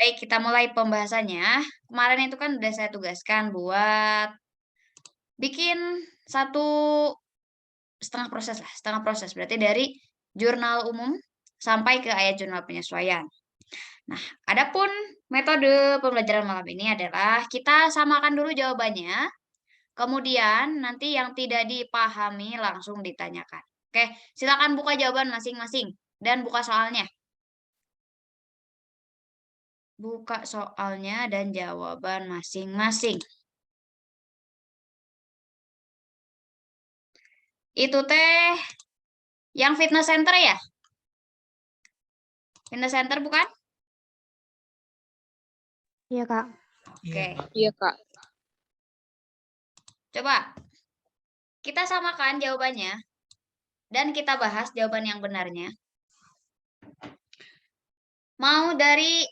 Baik, kita mulai pembahasannya. Kemarin itu kan udah saya tugaskan buat bikin satu setengah proses lah, setengah proses. Berarti dari jurnal umum sampai ke ayat jurnal penyesuaian. Nah, adapun metode pembelajaran malam ini adalah kita samakan dulu jawabannya, kemudian nanti yang tidak dipahami langsung ditanyakan. Oke, silakan buka jawaban masing-masing dan buka soalnya. Buka soalnya dan jawaban masing-masing. Itu teh yang fitness center ya? Fitness center bukan? Iya, Kak. Oke. Iya, Kak. Coba kita samakan jawabannya dan kita bahas jawaban yang benarnya. Mau dari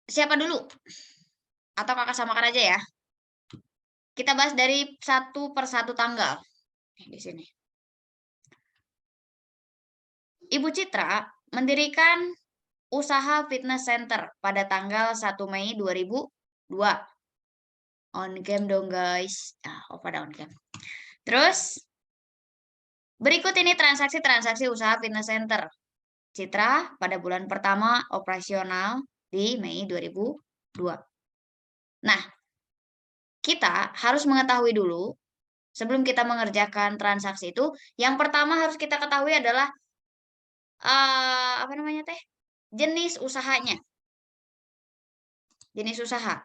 siapa dulu? Atau kakak samakan aja ya? Kita bahas dari satu per satu tanggal. Di sini. Ibu Citra mendirikan usaha fitness center pada tanggal 1 Mei 2002. On game dong guys. Oh, pada on game. Terus, berikut ini transaksi-transaksi usaha fitness center. Citra pada bulan pertama operasional di Mei 2002. Nah, kita harus mengetahui dulu, sebelum kita mengerjakan transaksi itu, yang pertama harus kita ketahui adalah, apa namanya teh? Jenis usahanya. Jenis usaha.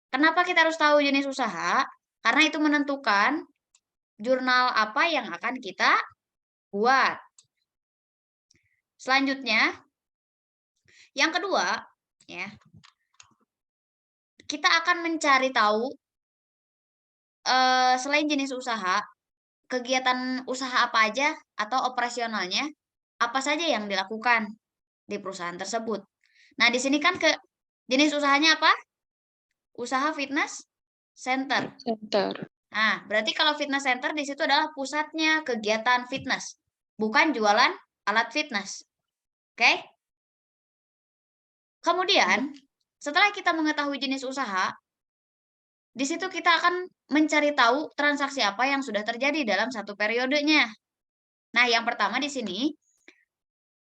Kenapa kita harus tahu jenis usaha? Karena itu menentukan jurnal apa yang akan kita buat. Selanjutnya, yang kedua, ya, kita akan mencari tahu selain jenis usaha, kegiatan usaha apa aja atau operasionalnya, apa saja yang dilakukan di perusahaan tersebut. Nah, di sini kan jenis usahanya apa? Usaha fitness center. Nah, berarti kalau fitness center di situ adalah pusatnya kegiatan fitness, bukan jualan alat fitness. Oke? Kemudian, setelah kita mengetahui jenis usaha, di situ kita akan mencari tahu transaksi apa yang sudah terjadi dalam satu periodenya. Nah, yang pertama di sini,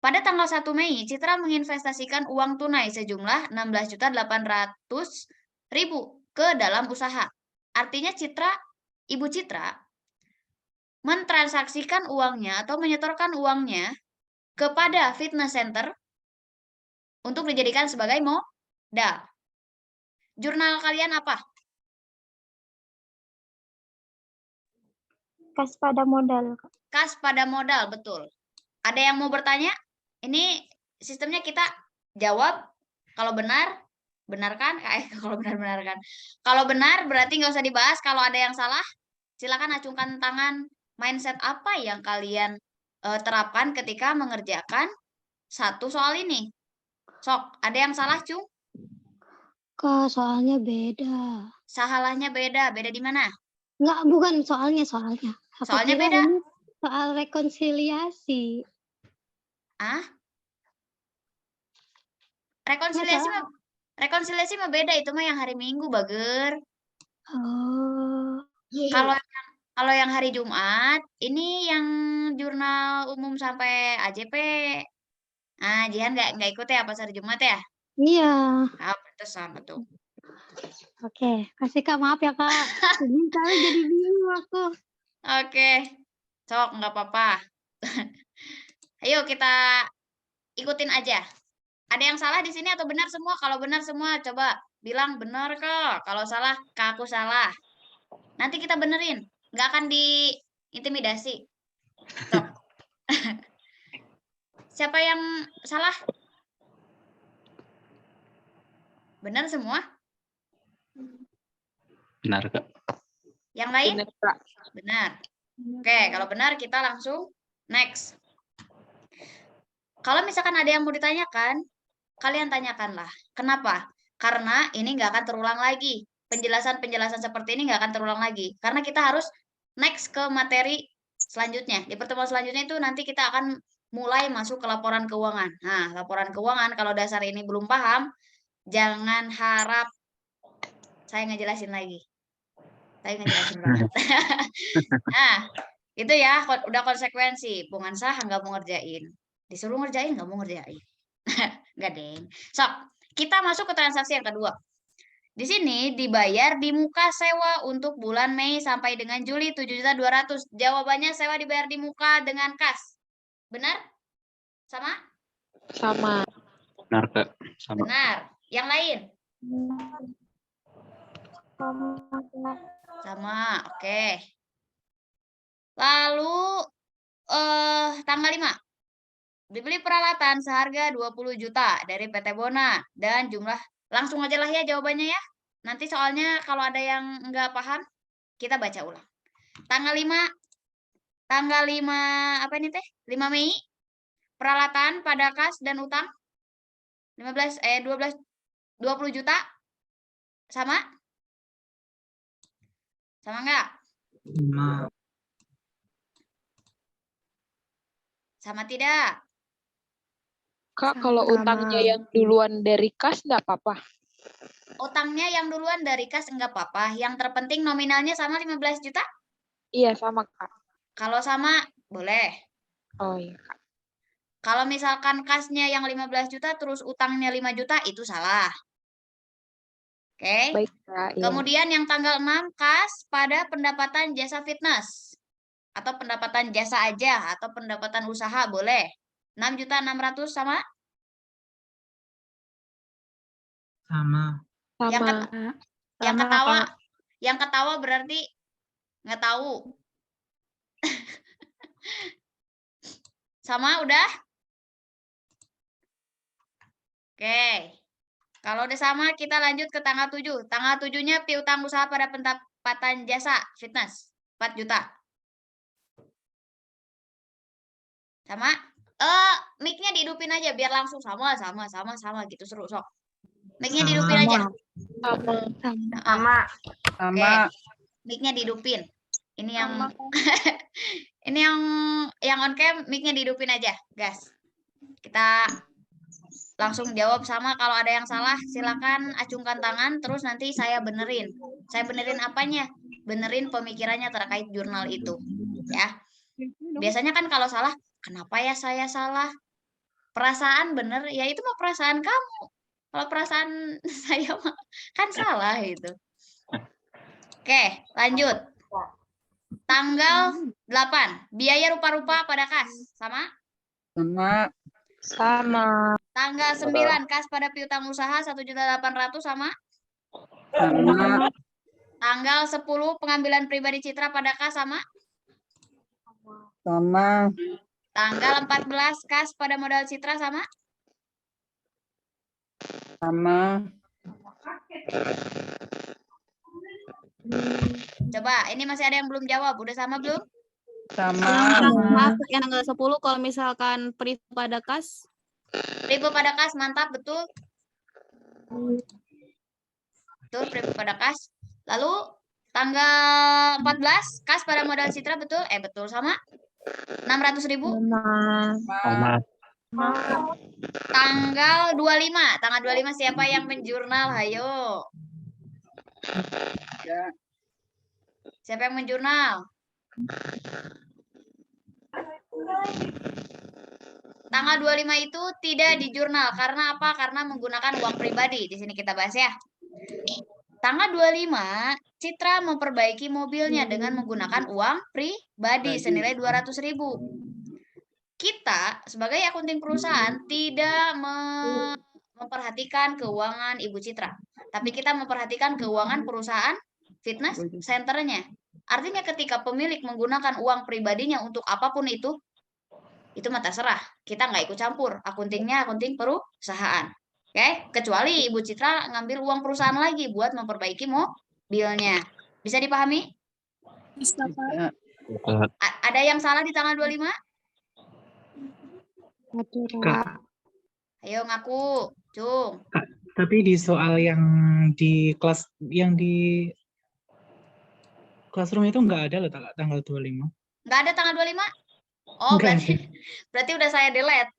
pada tanggal 1 Mei, Citra menginvestasikan uang tunai sejumlah 16.800.000 ke dalam usaha. Artinya Ibu Citra mentransaksikan uangnya atau menyetorkan uangnya kepada fitness center untuk dijadikan sebagai modal. Jurnal kalian apa? Kas pada modal, Kak. Kas pada modal, betul. Ada yang mau bertanya? Ini sistemnya kita jawab, kalau benar, benarkan. Kalau benar, benarkan. Kalau benar, berarti nggak usah dibahas. Kalau ada yang salah, silakan acungkan tangan. Mindset apa yang kalian terapkan ketika mengerjakan satu soal ini? Sok, ada yang salah, Cung? Kak, soalnya beda. Salahnya beda. Beda di mana? Enggak, bukan soalnya. Aku Soalnya kira beda. ini soal rekonsiliasi. Ah? Rekonsiliasi mah beda, itu mah yang hari Minggu, Bager. Oh. Kalau yang hari Jumat, ini yang jurnal umum sampai AJP. Ah, Jihan nggak ikut ya pas hari Jumat ya? Iya. Ah, pantesan betul. Oke, kasih Kak, maaf ya Kak. Ini kali jadi bingung aku. Oke, sok nggak apa-apa. Ayo kita ikutin aja. Ada yang salah di sini atau benar semua? Kalau benar semua, coba bilang benar kok. Kalau salah, Kak aku salah. Nanti kita benerin. Nggak akan diintimidasi. Sok. Siapa yang salah? Benar semua? Benar, Kak. Yang lain? Benar, Kak. Benar. Oke, kalau benar kita langsung next. Kalau misalkan ada yang mau ditanyakan, kalian tanyakanlah. Kenapa? Karena ini nggak akan terulang lagi. Penjelasan-penjelasan seperti ini nggak akan terulang lagi. Karena kita harus next ke materi selanjutnya. Di pertemuan selanjutnya itu nanti kita akan mulai masuk ke laporan keuangan. Nah, laporan keuangan kalau dasar ini belum paham, jangan harap saya ngejelasin lagi. Saya ngejelasin banget. Nah, itu ya udah konsekuensi. Pungan sah nggak mau ngerjain. Disuruh ngerjain nggak mau ngerjain. Nggak deng. Sok, kita masuk ke transaksi yang kedua. Di sini dibayar di muka sewa untuk bulan Mei sampai dengan Juli 7.200.000. Jawabannya sewa dibayar di muka dengan kas. Benar? Sama? Sama. Benar, Kak. Sama. Benar. Yang lain? Sama. Oke. Lalu tanggal 5. Dibeli peralatan seharga 20 juta dari PT Bona dan jumlah langsung aja lah ya jawabannya ya. Nanti soalnya kalau ada yang nggak paham, kita baca ulang. Tanggal 5 apa ini teh? 5 Mei peralatan pada kas dan utang 20 juta sama? Sama enggak? Sama tidak? Kak, kalau Sama. utangnya yang duluan dari kas nggak apa-apa. Utangnya yang duluan dari kas enggak apa-apa. Yang terpenting nominalnya sama 15 juta? Iya, sama, Kak. Kalau sama, boleh. Oh iya, Kak. Kalau misalkan kasnya yang 15 juta terus utangnya 5 juta, itu salah. Oke. Baik, Kak. Iya. Kemudian yang tanggal 6, kas pada pendapatan jasa fitness. Atau pendapatan jasa aja, atau pendapatan usaha, boleh. 6.600.000 sama? Sama. Yang, Sama. yang Sama, ketawa, Kak. yang ketawa berarti nggak tahu. Sama udah? Oke. Kalau udah sama, kita lanjut ke tanggal 7. Tanggal 7-nya piutang usaha pada pendapatan jasa fitness. 4 juta. Sama? Mic-nya dihidupin aja biar langsung sama gitu seru sok. Mic-nya dihidupin aja. Sama. Oke. Mic-nya dihidupin. Ini yang ini yang on cam mic-nya dihidupin aja, gas. Kita langsung jawab sama. Kalau ada yang salah silakan acungkan tangan terus nanti saya benerin. Saya benerin apanya? Benerin pemikirannya terkait jurnal itu, ya. Biasanya kan kalau salah, kenapa ya saya salah? Perasaan bener, ya itu mah perasaan kamu. Kalau perasaan saya mah kan salah itu. Oke, lanjut. Tanggal 8, biaya rupa-rupa pada kas. Sama? Sama. Sama. Tanggal 9, kas pada piutang usaha 1.800.000 sama? Sama. Tanggal 10, pengambilan pribadi Citra pada kas sama? Sama. Tanggal 14, kas pada modal Citra sama? Sama. Coba, ini masih ada yang belum jawab. Udah sama belum? Sama. Maaf, yang tanggal 10 kalau misalkan priv pada kas. Privo pada kas, mantap, betul. Betul, privo pada kas. Lalu, tanggal 14, kas pada modal Citra, betul? Betul, sama? 600.000? Sama. Tanggal 25 siapa yang menjurnal? Hayo. Ya. Siapa yang menjurnal? Tanggal 25 itu tidak dijurnal. Karena apa? Karena menggunakan uang pribadi. Di sini kita bahas ya. Tanggal 25, Citra memperbaiki mobilnya dengan menggunakan uang pribadi senilai 200.000. Kita sebagai akunting perusahaan tidak memperhatikan keuangan Ibu Citra. Tapi kita memperhatikan keuangan perusahaan fitness centernya. Artinya ketika pemilik menggunakan uang pribadinya untuk apapun itu mah terserah. Kita nggak ikut campur. Akuntingnya akunting perusahaan. Oke? Kecuali Ibu Citra ngambil uang perusahaan lagi buat memperbaiki mobilnya. Bisa dipahami? Bisa, Pak. Ada yang salah di tanggal 25? Kak, Ayo ngaku, Cung. Tapi di soal yang di classroom itu nggak ada loh tanggal 25. Nggak ada tanggal 25? Oh, Enggak berarti udah saya delete.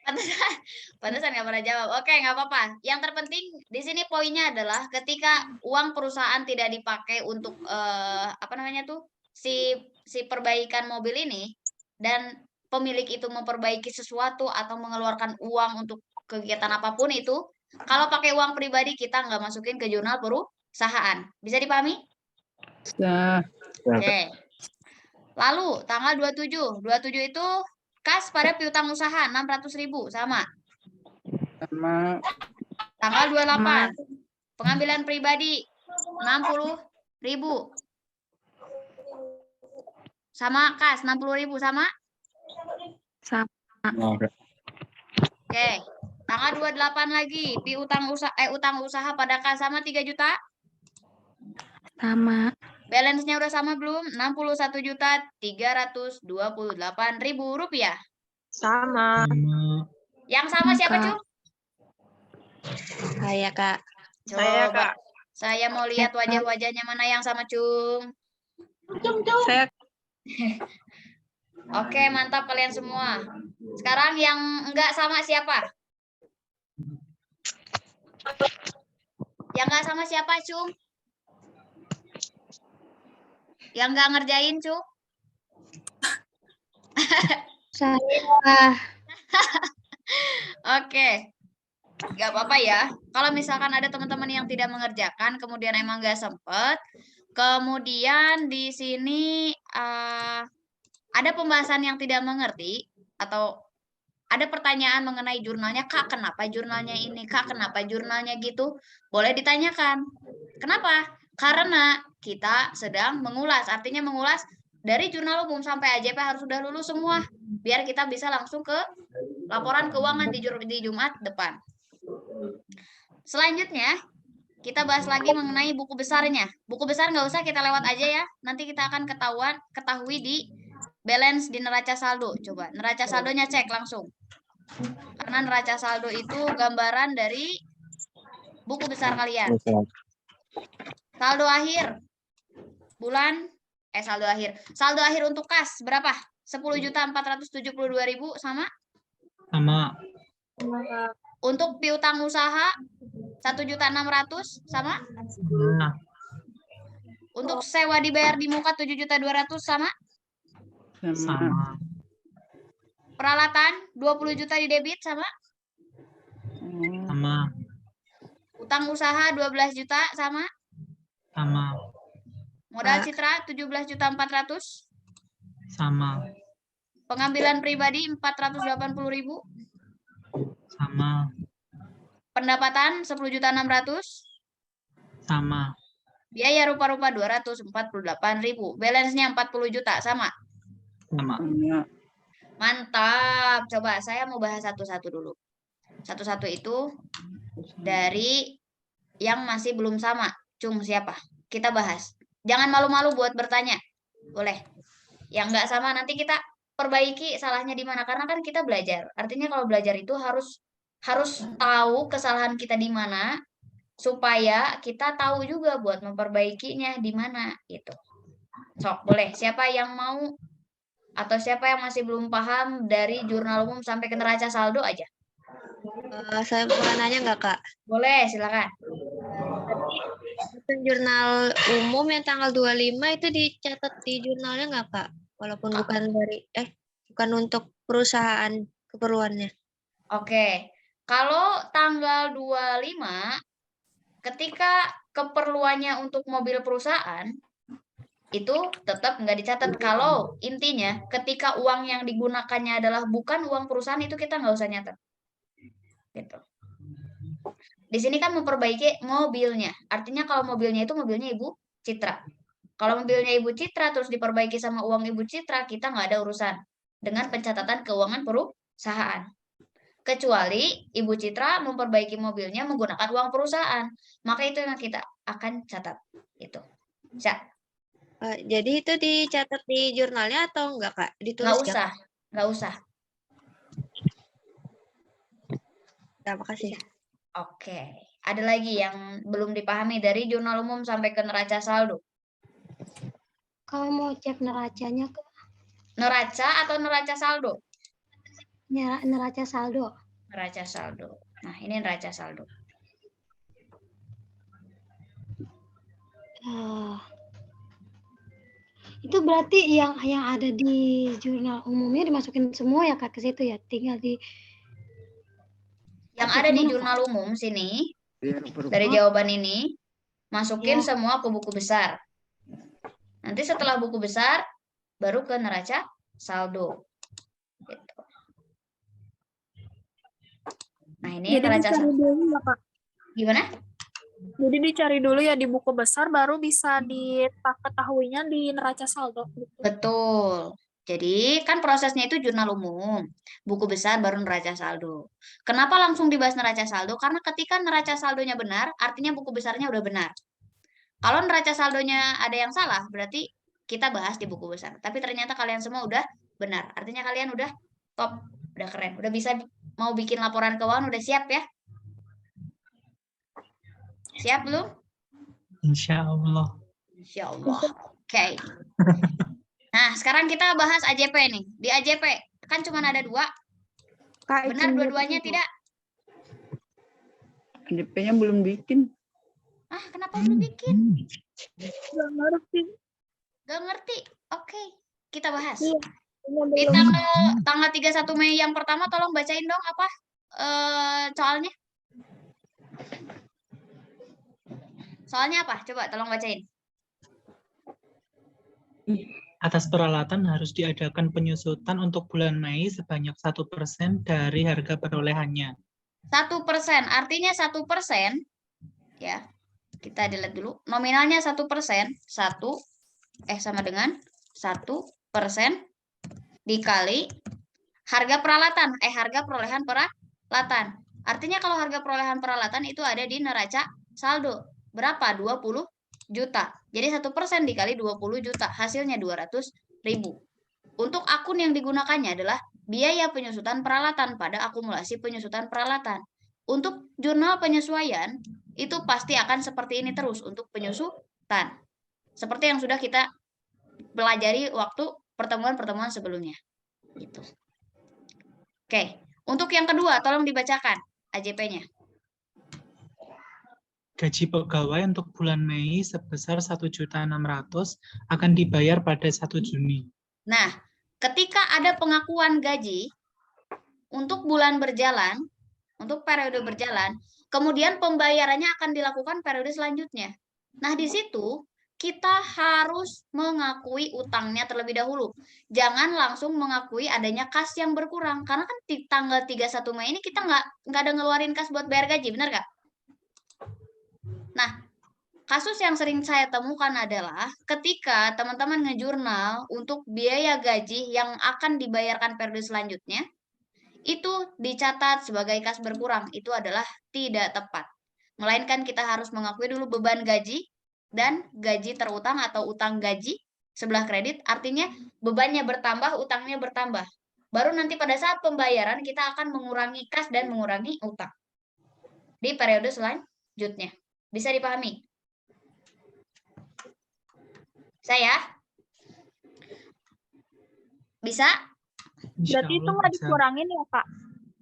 Pantesan, pantesan nggak pernah jawab. Oke, nggak apa-apa. Yang terpenting di sini poinnya adalah ketika uang perusahaan tidak dipakai untuk apa namanya tuh si perbaikan mobil ini dan pemilik itu memperbaiki sesuatu atau mengeluarkan uang untuk kegiatan apapun itu, kalau pakai uang pribadi kita nggak masukin ke jurnal perusahaan. Bisa dipahami? Bisa. Oke. Lalu tanggal 27. 27 itu kas pada piutang usaha 600.000 sama. Sama. Tanggal 28. Pengambilan pribadi 60.000. Sama kas 60.000 sama? Oke. Tanggal 28 lagi utang usaha pada kas sama 3 juta. Sama. Balance-nya udah sama belum? 61.328.000 rupiah. Sama. Yang sama siapa, Cung? Saya, Kak. Coba. Saya mau lihat wajah-wajahnya mana yang sama, Cung. Saya. Oke, mantap kalian semua. Sekarang yang enggak sama siapa? Yang enggak sama siapa, Cung? Yang enggak ngerjain, Cung? Saya. Oke. Nggak apa-apa ya. Kalau misalkan ada teman-teman yang tidak mengerjakan, kemudian emang nggak sempet, kemudian di sini ada pembahasan yang tidak mengerti, atau ada pertanyaan mengenai jurnalnya, Kak, kenapa jurnalnya ini? Kak, kenapa jurnalnya gitu? Boleh ditanyakan. Kenapa? Karena kita sedang mengulas, artinya mengulas dari jurnal umum sampai AJP harus sudah lulus semua, biar kita bisa langsung ke laporan keuangan di Jumat depan. Selanjutnya, kita bahas lagi mengenai buku besarnya. Buku besar nggak usah kita lewat aja ya. Nanti kita akan ketahui di balance di neraca saldo. Coba neraca saldonya cek langsung. Karena neraca saldo itu gambaran dari buku besar kalian. Saldo akhir bulan saldo akhir. Saldo akhir untuk kas berapa? 10.472.000 sama? Sama. Untuk piutang usaha 1.600.000 sama? Sama. Untuk sewa dibayar di muka 7.200.000 sama? Sama. Peralatan 20 juta di debit sama? Sama. Utang usaha 12 juta sama? Sama. Modal citra 17.400.000? Sama. Pengambilan pribadi 480.000? Sama. Pendapatan 10.600.000? Sama. Biaya rupa-rupa 248.000. Balance-nya 40 juta sama? Sama. Mantap. Coba saya mau bahas satu-satu dulu. Satu-satu itu dari yang masih belum sama. Cung siapa? Kita bahas. Jangan malu-malu buat bertanya. Boleh. Yang nggak sama nanti kita perbaiki salahnya di mana. Karena kan kita belajar. Artinya kalau belajar itu harus tahu kesalahan kita di mana supaya kita tahu juga buat memperbaikinya di mana gitu. Sok, boleh. Siapa yang mau atau siapa yang masih belum paham dari jurnal umum sampai ke neraca saldo aja? Saya boleh nanya nggak, Kak? Boleh, silakan. Jurnal umum yang tanggal 25 itu dicatat di jurnalnya nggak, Kak? Walaupun bukan untuk perusahaan keperluannya. Oke. Kalau tanggal 25 ketika keperluannya untuk mobil perusahaan itu tetap nggak dicatat. Kalau intinya ketika uang yang digunakannya adalah bukan uang perusahaan itu kita nggak usah nyatet. Gitu. Di sini kan memperbaiki mobilnya. Artinya kalau mobilnya itu mobilnya Ibu Citra. Kalau mobilnya Ibu Citra terus diperbaiki sama uang Ibu Citra, kita nggak ada urusan dengan pencatatan keuangan perusahaan. Kecuali Ibu Citra memperbaiki mobilnya menggunakan uang perusahaan. Maka itu yang kita akan catat. Itu. Bisa. Jadi itu dicatat di jurnalnya atau enggak, Kak? Ditulis Nggak usah. Nggak usah. Terima kasih. Oke. Ada lagi yang belum dipahami dari jurnal umum sampai ke neraca saldo? Kalau mau cek neracanya, Kak. Neraca atau neraca saldo? Neraca saldo. Neraca saldo. Nah, ini neraca saldo. Itu berarti yang ada di jurnal umumnya dimasukin semua ya Kak ke situ ya? Tinggal di Yang Atau ada di gimana, jurnal umum sini, Biar dari jawaban ini, masukin Ya. semua ke buku besar. Nanti setelah buku besar, baru ke neraca saldo. Gitu. Nah, ini Jadi neraca dicari saldo. dulu ya, Kak. Gimana? Jadi dicari dulu ya di buku besar, baru bisa diketahuinya di neraca saldo. Betul. Jadi kan prosesnya itu jurnal umum, buku besar baru neraca saldo. Kenapa langsung dibahas neraca saldo? Karena ketika neraca saldonya benar, artinya buku besarnya udah benar. Kalau neraca saldonya ada yang salah, berarti kita bahas di buku besar. Tapi ternyata kalian semua udah benar. Artinya kalian udah top, udah keren, udah bisa mau bikin laporan keuangan, udah siap ya? Siap belum? Insya Allah. Insya Allah. Oke. Nah, sekarang kita bahas AJP nih. Di AJP kan cuma ada 2. Kak, Benar dua-duanya tidak? DP-nya belum bikin. Ah, kenapa belum bikin? Nggak ngerti. Gak ngerti. Oke, kita bahas. Iya. Di tanggal 31 Mei yang pertama tolong bacain dong apa soalnya. Soalnya apa? Coba tolong bacain. Atas peralatan harus diadakan penyusutan untuk bulan Mei sebanyak 1% dari harga perolehannya. 1%, artinya 1%, ya. Kita dilihat dulu. Nominalnya 1%, sama dengan 1% dikali harga peralatan, harga perolehan peralatan. Artinya kalau harga perolehan peralatan itu ada di neraca saldo. Berapa? 20 juta. Jadi 1% dikali 20 juta, hasilnya 200.000. Untuk akun yang digunakannya adalah biaya penyusutan peralatan pada akumulasi penyusutan peralatan. Untuk jurnal penyesuaian, itu pasti akan seperti ini terus untuk penyusutan. Seperti yang sudah kita pelajari waktu pertemuan-pertemuan sebelumnya. Gitu. Oke, untuk yang kedua, tolong dibacakan AJP-nya. Gaji pegawai untuk bulan Mei sebesar 1.600.000 akan dibayar pada 1 Juni. Nah, ketika ada pengakuan gaji untuk bulan berjalan, untuk periode berjalan, kemudian pembayarannya akan dilakukan periode selanjutnya. Nah, di situ kita harus mengakui utangnya terlebih dahulu. Jangan langsung mengakui adanya kas yang berkurang. Karena kan di tanggal 31 Mei ini kita nggak ada ngeluarin kas buat bayar gaji, benar nggak? Nah, kasus yang sering saya temukan adalah ketika teman-teman ngejurnal untuk biaya gaji yang akan dibayarkan periode selanjutnya, itu dicatat sebagai kas berkurang. Itu adalah tidak tepat. Melainkan kita harus mengakui dulu beban gaji dan gaji terutang atau utang gaji sebelah kredit. Artinya bebannya bertambah, utangnya bertambah. Baru nanti pada saat pembayaran kita akan mengurangi kas dan mengurangi utang. Di periode selanjutnya. Bisa dipahami? Saya? Bisa? Insya Berarti itu Allah nggak bisa. dikurangin ya, Kak?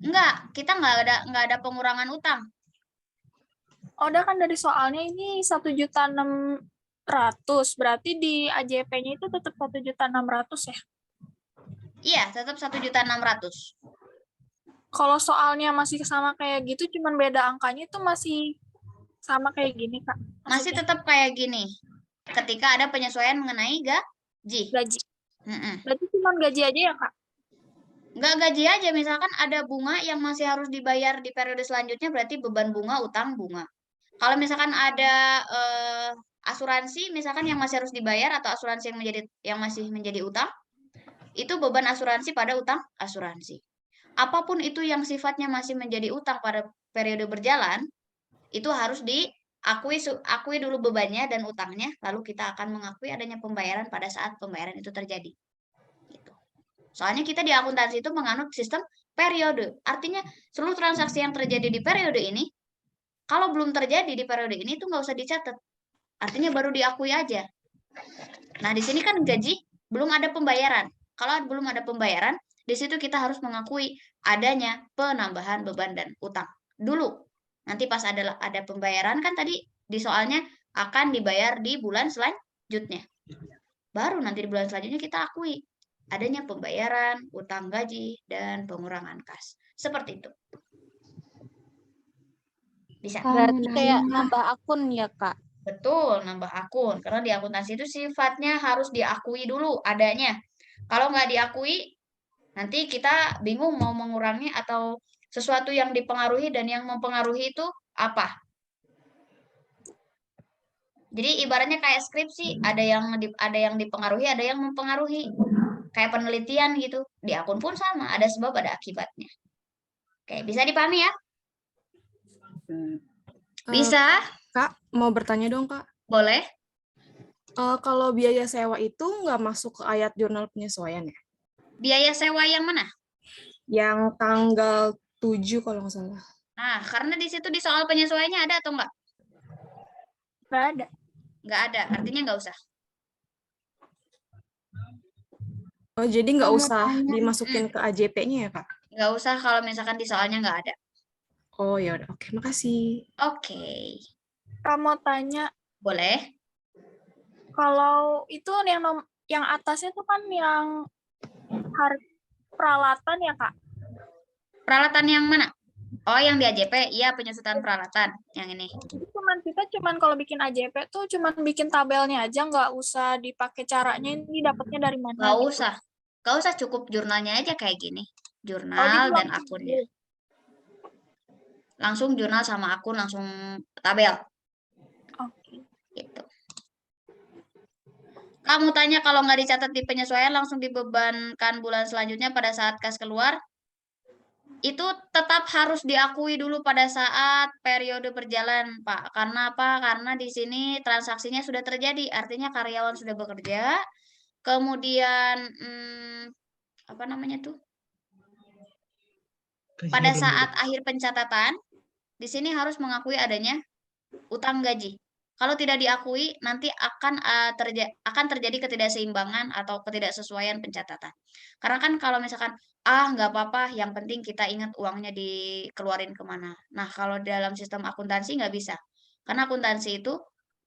Enggak, kita nggak ada pengurangan utang. Oh, udah kan dari soalnya ini 1.600.000, berarti di AJP-nya itu tetap 1.600.000 ya? Iya, tetap 1.600.000. Kalau soalnya masih sama kayak gitu, cuman beda angkanya itu masih sama kayak gini, Kak? Masih Maksudnya, tetap kayak gini. Ketika ada penyesuaian mengenai gaji. gaji. Mm-mm. Berarti cuma gaji aja ya, Kak? Nggak gaji aja, misalkan ada bunga yang masih harus dibayar di periode selanjutnya, berarti beban bunga, utang bunga. Kalau misalkan ada asuransi, misalkan yang masih harus dibayar atau asuransi yang masih menjadi utang, itu beban asuransi pada utang asuransi. Apapun itu yang sifatnya masih menjadi utang pada periode berjalan, itu harus akui dulu bebannya dan utangnya, lalu kita akan mengakui adanya pembayaran pada saat pembayaran itu terjadi. Gitu. Soalnya kita di akuntansi itu menganut sistem periode. Artinya seluruh transaksi yang terjadi di periode ini, kalau belum terjadi di periode ini itu nggak usah dicatat. Artinya baru diakui aja. Nah, di sini kan gaji belum ada pembayaran. kalau belum ada pembayaran, di situ kita harus mengakui adanya penambahan beban dan utang dulu. Nanti pas ada pembayaran kan tadi di soalnya akan dibayar di bulan selanjutnya. Baru nanti di bulan selanjutnya kita akui adanya pembayaran, utang gaji, dan pengurangan kas. Seperti itu. Bisa. Kak, mau Berarti kayak nanya. nambah akun ya, Kak? Betul, nambah akun. Karena di akuntansi itu sifatnya harus diakui dulu adanya. Kalau nggak diakui, nanti kita bingung mau mengurangi atau sesuatu yang dipengaruhi dan yang mempengaruhi itu apa. Jadi ibaratnya kayak skripsi, ada yang dipengaruhi, ada yang mempengaruhi. Kayak penelitian gitu. Di akun pun sama, ada sebab, ada akibatnya. Oke, bisa dipahami ya? Bisa? Kak, mau bertanya dong, Kak. Boleh? Kalau biaya sewa itu nggak masuk ke ayat jurnal penyesuaian ya? Biaya sewa yang mana? Yang tanggal 7 kalau nggak salah. Nah, karena di situ di soal penyesuaiannya ada atau enggak? Nggak ada. Nggak ada, artinya nggak usah. Oh, jadi nggak Kamu usah tanya. dimasukin ke AJP-nya ya, Kak? Nggak usah kalau misalkan di soalnya nggak ada. Oh, ya udah. Oke, makasih. Oke, Kamu tanya, boleh. kalau itu yang atasnya tuh kan yang peralatan ya, Kak? Peralatan yang mana? Oh, yang di AJP, iya penyusutan peralatan yang ini. Kita cuman kalau bikin AJP tuh cuman bikin tabelnya aja, nggak usah dipakai caranya ini dapatnya dari mana. Nggak gitu. usah, nggak usah, cukup jurnalnya aja kayak gini, Oh, jurnal jadi dan langsung akunnya. Langsung jurnal sama akun, langsung tabel. Oke. Gitu. Kamu tanya kalau nggak dicatat di penyesuaian langsung dibebankan bulan selanjutnya pada saat kas keluar, itu tetap harus diakui dulu pada saat periode berjalan, Pak. Karena apa? Karena di sini transaksinya sudah terjadi, artinya karyawan sudah bekerja, kemudian apa namanya tuh? Pada saat akhir pencatatan, di sini harus mengakui adanya utang gaji. Kalau tidak diakui, nanti akan terjadi ketidakseimbangan atau ketidaksesuaian pencatatan. Karena kan kalau misalkan, nggak apa-apa, yang penting kita ingat uangnya dikeluarin kemana. Nah, kalau dalam sistem akuntansi nggak bisa. Karena akuntansi itu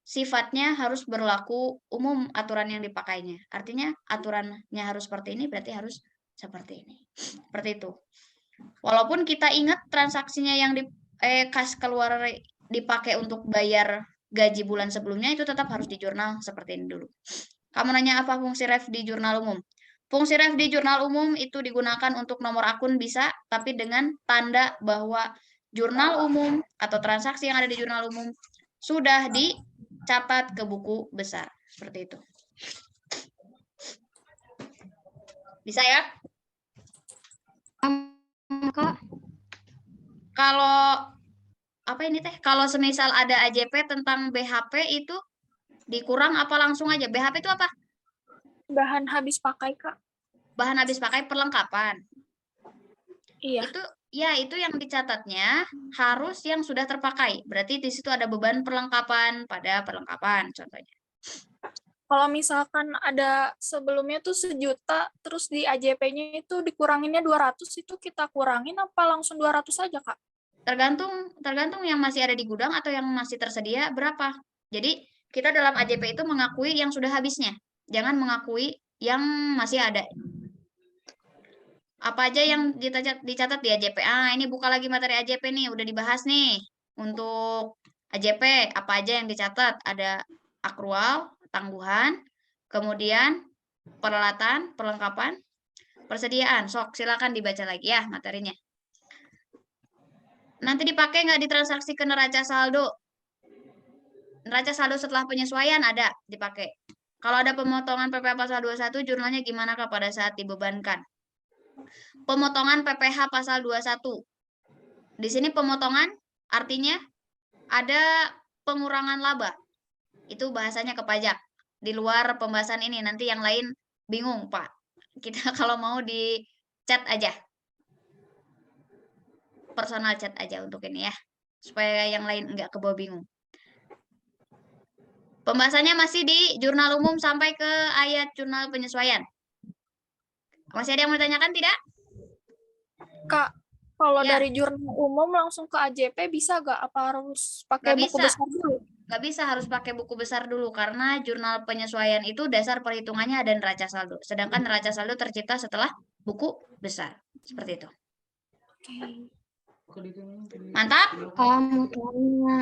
sifatnya harus berlaku umum aturan yang dipakainya. Artinya aturannya harus seperti ini, berarti harus seperti ini. Seperti itu. Walaupun kita ingat transaksinya yang kas keluar dipakai untuk bayar gaji bulan sebelumnya, itu tetap harus di jurnal seperti ini dulu. Kamu nanya apa fungsi ref di jurnal umum? Fungsi ref di jurnal umum itu digunakan untuk nomor akun bisa, tapi dengan tanda bahwa jurnal umum atau transaksi yang ada di jurnal umum sudah dicatat ke buku besar. Seperti itu. Bisa ya? Kak, Kalau apa ini teh? Kalau semisal ada AJP tentang BHP itu dikurang apa langsung aja? BHP itu apa? Bahan habis pakai, Kak. Bahan habis pakai perlengkapan. Iya. Itu yang dicatatnya harus yang sudah terpakai. Berarti di situ ada beban perlengkapan pada perlengkapan contohnya. Kalau misalkan ada sebelumnya tuh 1 juta, terus di AJP-nya itu dikuranginnya 200, itu kita kurangin apa langsung 200 aja, Kak? Tergantung yang masih ada di gudang atau yang masih tersedia berapa. Jadi kita dalam AJP itu mengakui yang sudah habisnya. Jangan mengakui yang masih ada. Apa aja yang dicatat di AJP? Ini buka lagi materi AJP nih, udah dibahas nih. Untuk AJP, apa aja yang dicatat? Ada akrual, tangguhan, kemudian peralatan, perlengkapan, persediaan. Sok, silakan dibaca lagi ya materinya. Nanti dipakai nggak di transaksi ke neraca saldo? Neraca saldo setelah penyesuaian ada dipakai. Kalau ada pemotongan PPh pasal 21, jurnalnya gimana Kak pada saat dibebankan? Pemotongan PPh pasal 21. Di sini pemotongan artinya ada pengurangan laba. Itu bahasanya ke pajak. Di luar pembahasan ini, nanti yang lain bingung, Pak. Kita kalau mau di chat aja. Personal chat aja untuk ini ya. Supaya yang lain enggak kebawa bingung. Pembahasannya masih di jurnal umum sampai ke ayat jurnal penyesuaian. Masih ada yang mau ditanyakan tidak? Kak, kalau Ya. dari jurnal umum langsung ke AJP bisa nggak? Apa harus pakai Nggak buku bisa. besar dulu? Nggak bisa, harus pakai buku besar dulu karena jurnal penyesuaian itu dasar perhitungannya ada neraca saldo. Sedangkan neraca saldo tercipta setelah buku besar. Seperti itu. Mantap? Kamu tanya.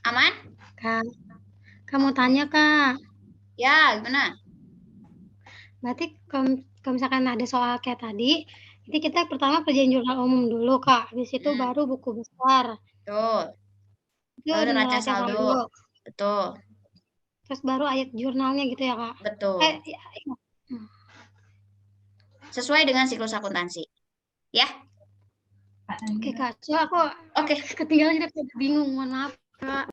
Aman? Kak, kamu tanya, Kak. Ya, gimana? Berarti kalau misalkan ada soal kayak tadi, jadi kita pertama kerjain jurnal umum dulu, Kak. Habis itu baru buku besar. Betul. Itu Baru neraca neraca saldo. saldo. Betul. Terus baru ayat jurnalnya gitu ya, Kak? Betul. Ya. Sesuai dengan siklus akuntansi. Ya? Oke, Kak. So, aku Oke. ketinggalan jadi aku bingung. Mohon maaf, Kak.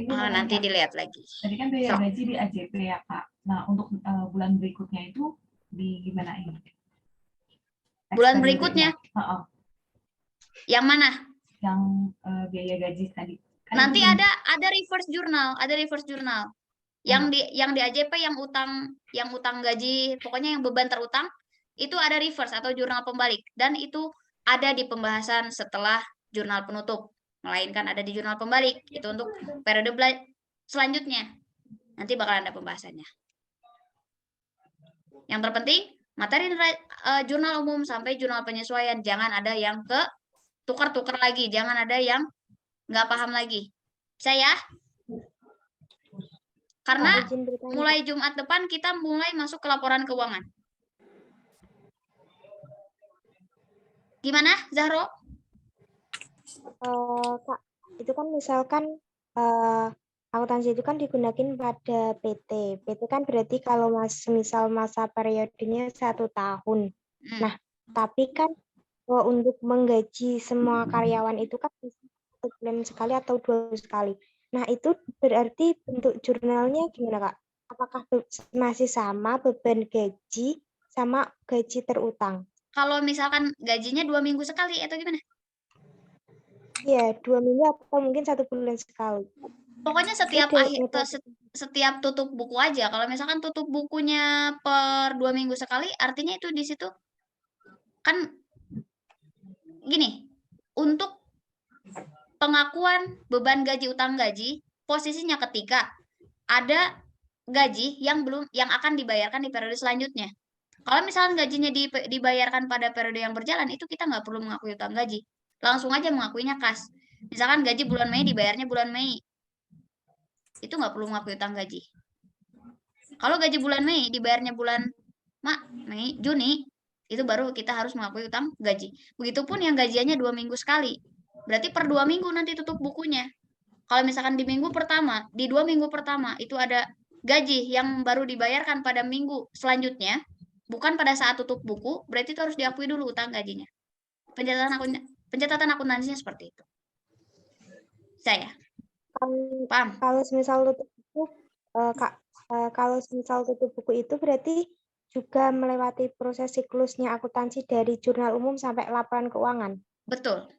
Nanti dilihat lagi. Tadi kan biaya So. gaji di AJP ya, Kak. Nah, untuk bulan berikutnya itu di gimana ini? Bulan berikutnya? Yang mana? Yang biaya gaji tadi. Kan Nanti itu ada reverse journal, Yang di AJP yang utang gaji, pokoknya yang beban terutang itu ada reverse atau jurnal pembalik dan itu ada di pembahasan setelah jurnal penutup. Melainkan ada di jurnal pembalik. Itu untuk periode selanjutnya. Nanti bakal ada pembahasannya. Yang terpenting materi jurnal umum sampai jurnal penyesuaian jangan ada yang ke tukar-tukar lagi, jangan ada yang nggak paham lagi. Bisa ya? Karena mulai Jumat depan kita mulai masuk ke laporan keuangan. Gimana, Zahro? Kak, itu kan misalkan akuntansi itu kan digunakan pada PT. PT kan berarti kalau misal masa periodenya 1 tahun. Nah, tapi kan untuk menggaji semua karyawan itu kan bisa 1 bulan sekali atau 2 bulan sekali. Nah, itu berarti bentuk jurnalnya gimana, Kak? Apakah masih sama beban gaji sama gaji terutang? Kalau misalkan gajinya 2 minggu sekali atau gimana? Iya, 2 minggu atau mungkin 1 bulan sekali. Pokoknya setiap tutup buku aja. Kalau misalkan tutup bukunya per 2 minggu sekali, artinya itu di situ kan gini, untuk pengakuan beban gaji utang gaji, posisinya ketika ada gaji yang akan dibayarkan di periode selanjutnya. Kalau misalkan gajinya dibayarkan pada periode yang berjalan, itu kita nggak perlu mengakui utang gaji. Langsung aja mengakuinya kas. Misalkan gaji bulan Mei dibayarnya bulan Mei. Itu nggak perlu mengakui utang gaji. Kalau gaji bulan Mei dibayarnya bulan Mei, Juni, itu baru kita harus mengakui utang gaji. Begitupun yang gajiannya 2 minggu sekali. Berarti per 2 minggu nanti tutup bukunya. Kalau misalkan di 2 minggu pertama itu ada gaji yang baru dibayarkan pada minggu selanjutnya, bukan pada saat tutup buku, berarti itu harus diakui dulu utang gajinya. Pencatatan akuntansinya seperti itu. Saya. Paham? Kalau misal tutup buku, kalau misal tutup buku itu berarti juga melewati proses siklusnya akuntansi dari jurnal umum sampai laporan keuangan. Betul.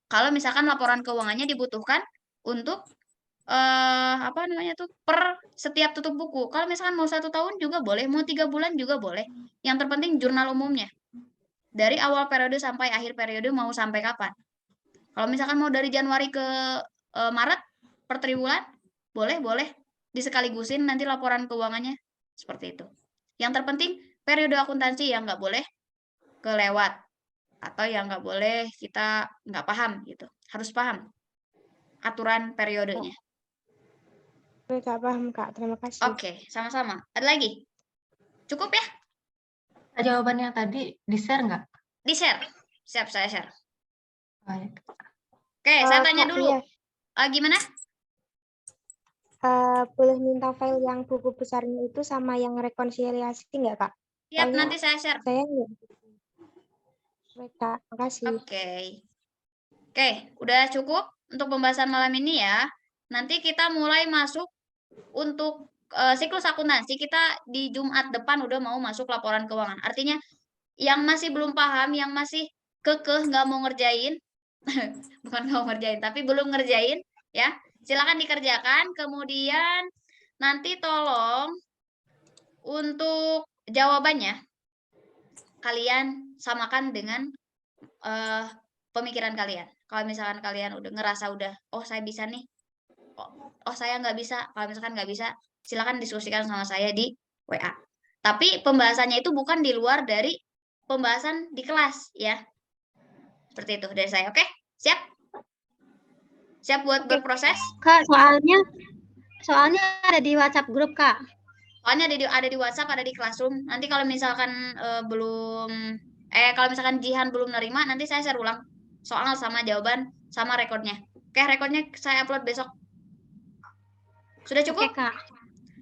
Kalau misalkan laporan keuangannya dibutuhkan untuk per setiap tutup buku. Kalau misalkan mau 1 tahun juga boleh, mau 3 bulan juga boleh. Yang terpenting jurnal umumnya. Dari awal periode sampai akhir periode mau sampai kapan. Kalau misalkan mau dari Januari ke Maret per triwulan, boleh disekaligusin nanti laporan keuangannya seperti itu. Yang terpenting periode akuntansi yang nggak boleh kelewat atau yang nggak boleh kita nggak paham gitu. Harus paham aturan periodenya. Nggak paham, Kak. Terima kasih. Oke, sama-sama. Ada lagi? Cukup ya? Jawabannya tadi di-share nggak? Di-share. Siap, saya share. Baik. Oke, saya tanya Kak, dulu. iya. Gimana? Boleh minta file yang buku besarnya itu sama yang rekonsiliasi nggak, Kak? Siap, nanti saya share. Saya nggak. Baik, Kak. Makasih. Oke, udah cukup untuk pembahasan malam ini ya. Nanti kita mulai masuk untuk siklus akuntansi. Kita di Jumat depan udah mau masuk laporan keuangan. Artinya yang masih belum paham, yang masih kekeh nggak mau ngerjain, bukan nggak mau ngerjain, tapi belum ngerjain, ya silakan dikerjakan. Kemudian nanti tolong Untuk jawabannya, kalian samakan dengan pemikiran kalian. Kalau misalkan kalian udah ngerasa oh saya bisa nih, oh saya nggak bisa. Kalau misalkan nggak bisa, silakan diskusikan sama saya di WA. Tapi pembahasannya itu bukan di luar dari pembahasan di kelas ya. Seperti itu dari saya. Oke? Siap? Siap buat berproses? Kak, soalnya ada di WhatsApp grup, Kak. Soalnya ada di WhatsApp, ada di Classroom. Nanti kalau misalkan kalau misalkan Jihan belum nerima, nanti saya share ulang soal sama jawaban sama rekodnya. Oke, rekodnya saya upload besok. Sudah cukup? Oke, Kak.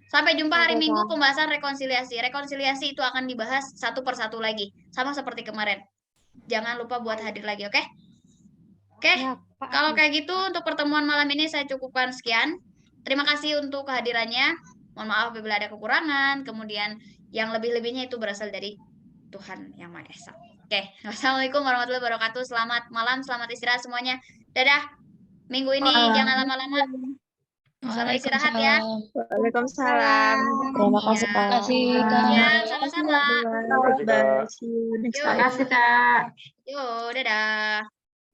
Sampai jumpa hari Oke, Minggu Kak. pembahasan rekonsiliasi. Rekonsiliasi itu akan dibahas satu persatu lagi, sama seperti kemarin. Jangan lupa buat hadir lagi, oke? Oke, Ya, Pak. kalau kayak gitu untuk pertemuan malam ini saya cukupkan sekian. Terima kasih untuk kehadirannya. Mohon maaf apabila ada kekurangan. Kemudian yang lebih-lebihnya itu berasal dari Tuhan Yang Maha Esa. Oke, wassalamualaikum warahmatullahi wabarakatuh. Selamat malam, selamat istirahat semuanya. Dadah. Minggu ini jangan lama-lama. Selamat istirahat ya. Waalaikumsalam. Terima kasih, Iya. Kak. Ya, sama-sama. Terima kasih, Kak. Yo, Terima kasih, Kak. yo, dadah.